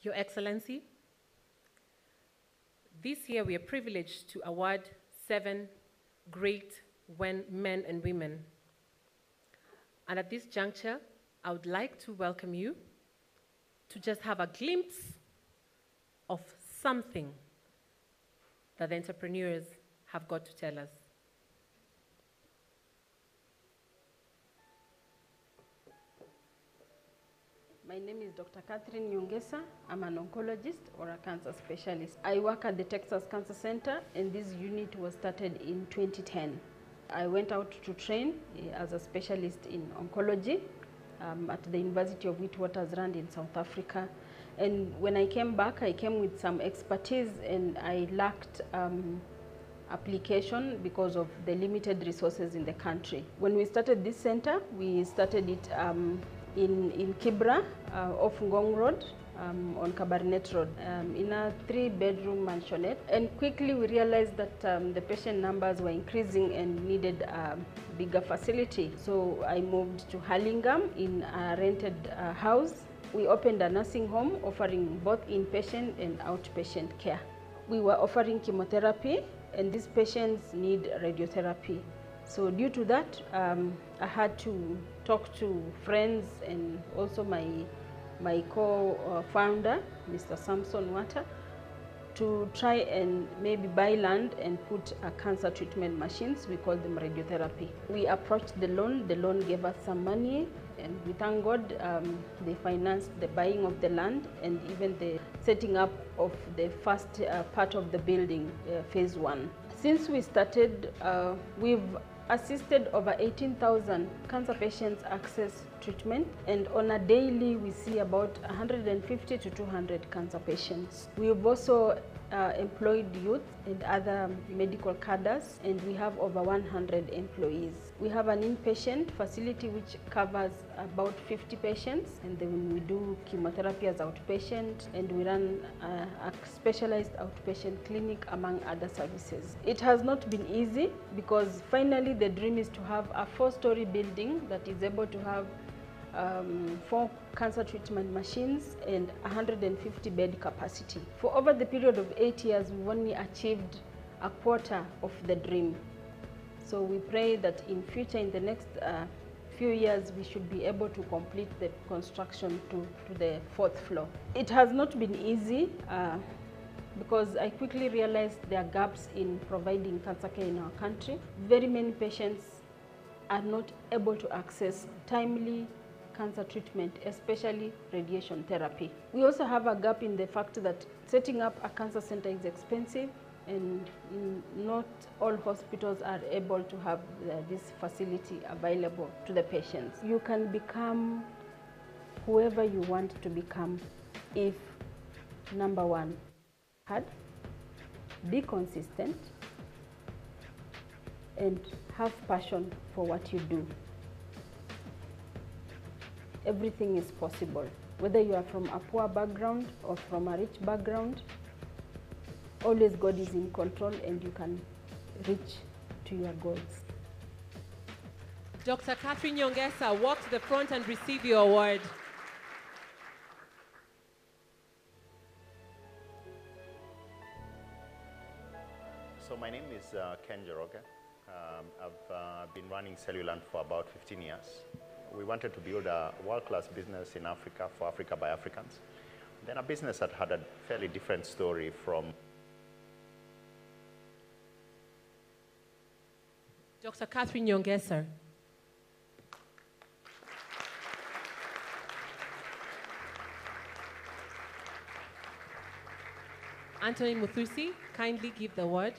[SPEAKER 8] Your Excellency, this year we are privileged to award 7 great men and women. And at this juncture, I would like to welcome you to just have a glimpse of something that the entrepreneurs have got to tell us.
[SPEAKER 2] My name is Dr. Catherine Nyongesa. I'm an oncologist or a cancer specialist. I work at the Texas Cancer Center, and this unit was started in 2010. I went out to train as a specialist in oncology at the University of Witwatersrand in South Africa. And when I came back, I came with some expertise, and I lacked application because of the limited resources in the country. When we started this center, we started it in Kibra, off Ngong Road, on Cabernet Road, in a 3-bedroom mansionette. And quickly we realized that the patient numbers were increasing and needed a bigger facility. So I moved to Hurlingham in a rented house, we opened a nursing home offering both inpatient and outpatient care. We were offering chemotherapy, and these patients need radiotherapy. So due to that, I had to talk to friends and also my co-founder, Mr. Samson Wata, to try and maybe buy land and put cancer treatment machines. We call them radiotherapy. We approached the loan gave us some money, and we thank God they financed the buying of the land and even the setting up of the first part of the building, phase 1. Since we started, we've assisted over 18,000 cancer patients access treatment, and on a daily we see about 150 to 200 cancer patients. We've also employed youth and other medical cadres, and we have over 100 employees. We have an inpatient facility which covers about 50 patients, and then we do chemotherapy as outpatient, and we run a specialized outpatient clinic among other services. It has not been easy because finally the dream is to have a 4-story building that is able to have 4 cancer treatment machines and 150 bed capacity. For over the period of 8 years, we've only achieved a quarter of the dream. So we pray that in future, in the next few years, we should be able to complete the construction to the 4th floor. It has not been easy because I quickly realized there are gaps in providing cancer care in our country. Very many patients are not able to access timely cancer treatment, especially radiation therapy. We also have a gap in the fact that setting up a cancer center is expensive, and not all hospitals are able to have this facility available to the patients. You can become whoever you want to become if, number 1, be consistent and have passion for what you do. Everything is possible. Whether you are from a poor background or from a rich background, always God is in control and you can reach to your goals.
[SPEAKER 13] Dr. Catherine Nyongesa, walk to the front and receive your award.
[SPEAKER 3] So my name is Ken Joroge. I've been running Cellulant for about 15 years. We wanted to build a world-class business in Africa for Africa by Africans. Then a business that had a fairly different story from
[SPEAKER 13] Dr. Catherine Nyongesa. Anthony Muthusi, kindly give the word.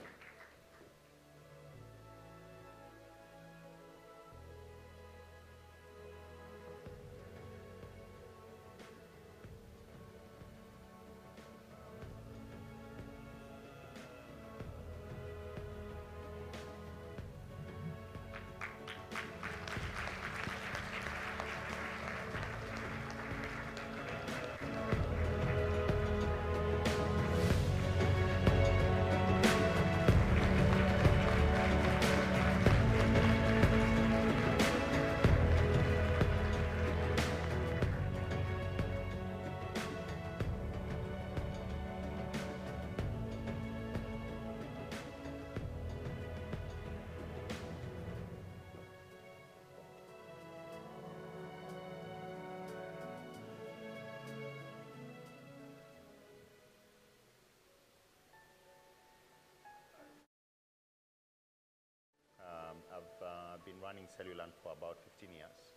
[SPEAKER 13] I've been running Cellulant for about 15 years.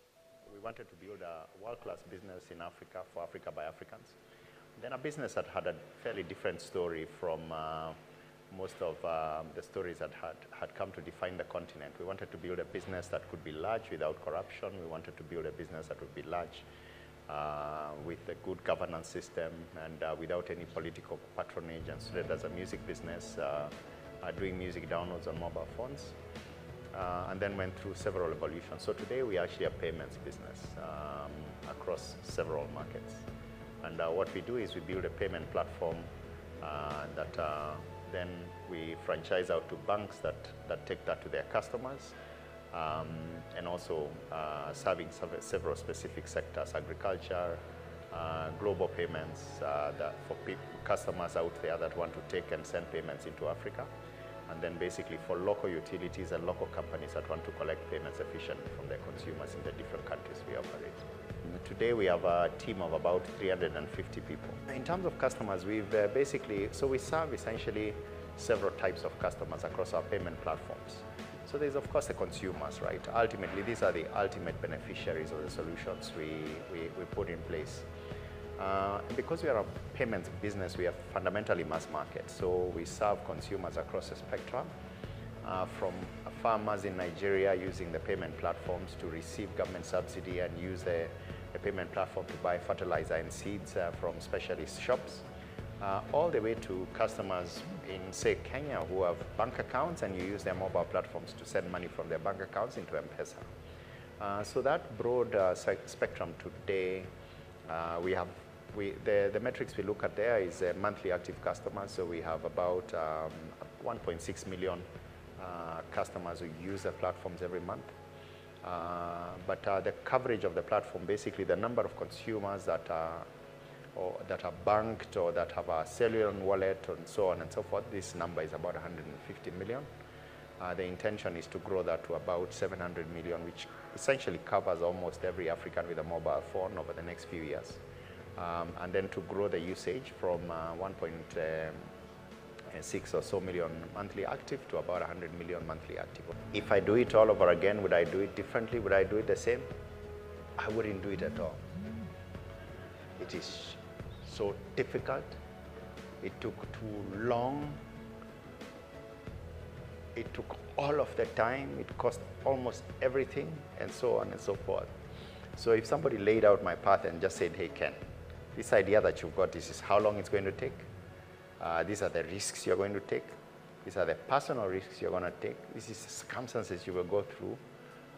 [SPEAKER 13] We wanted to build a world-class business in Africa for Africa by Africans. Then a business that had a fairly different story from most of the stories that had come to define the continent. We wanted to build a business that could be large without corruption. We wanted to build a business that would be large with a good governance system and without any political patronage, and started as a music business, doing music downloads on mobile phones. And then went through several evolutions. So today we are actually a payments business across several markets. And what we do is we build a payment platform that then we franchise out to banks that take that to their customers, and also serving several specific sectors: agriculture, global payments that for customers out there that want to take and send payments into Africa, and then basically for local utilities and local companies that want to collect payments efficiently from their consumers in the different countries we operate. Today we have a team of about 350 people. In terms of customers, we've we serve essentially several types of customers across our payment platforms. So there's of course the consumers, right? Ultimately, these are the ultimate beneficiaries of the solutions we put in place. Because we are a payments business, we are fundamentally mass market. So we serve consumers across the spectrum, from farmers in Nigeria using the payment platforms to receive government subsidy and use the payment platform to buy fertilizer and seeds from specialist shops, all the way to customers in, say, Kenya who have bank accounts and you use their mobile platforms to send money from their bank accounts into M-Pesa. So that broad spectrum today, the metrics we look at there is monthly active customers. So we have about 1.6 million customers who use the platforms every month. But the coverage of the platform, basically the number of consumers that are banked or that have a cellular wallet and so on and so forth, this number is about 150 million. The intention is to grow that to about 700 million, which essentially covers almost every African with a mobile phone over the next few years. And then to grow the usage from 1.6 or so million monthly active to about 100 million monthly active. If I do it all over again, would I do it differently? Would I do it the same? I wouldn't do it at all. It is so difficult. It took too long. It took all of the time. It cost almost everything, and so on and so forth. So if somebody laid out my path and just said, hey, Ken, this idea that you've got, this is how long it's going to take. These are the risks you're going to take. These are the personal risks you're going to take. This is the circumstances you will go through.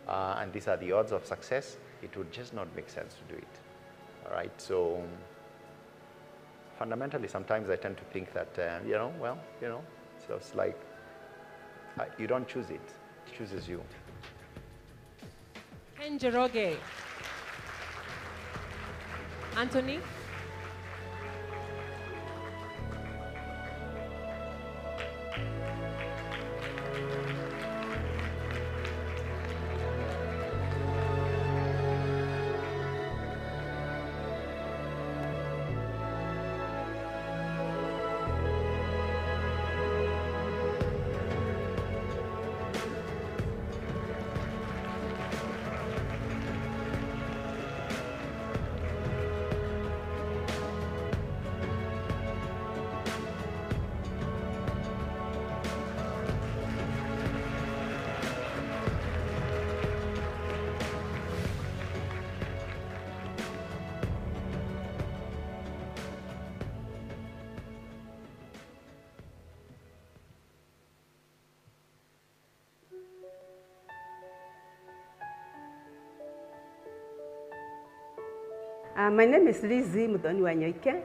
[SPEAKER 13] And these are the odds of success. It would just not make sense to do it. All right, so fundamentally, sometimes I tend to think that, so it's like you don't choose it, it chooses you.
[SPEAKER 8] Ken Njoroge. Anthony?
[SPEAKER 14] My name is Lizzie Mudhoni Wanyoike.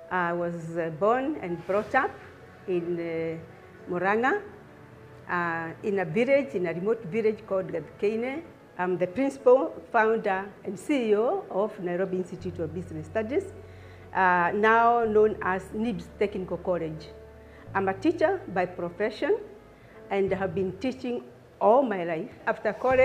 [SPEAKER 14] I was born and brought up in Murang'a, in a village, in a remote village called Gathkeine. I'm the principal, founder, and CEO of Nairobi Institute of Business Studies, now known as NIBS Technical College. I'm a teacher by profession and have been teaching all my life. After college,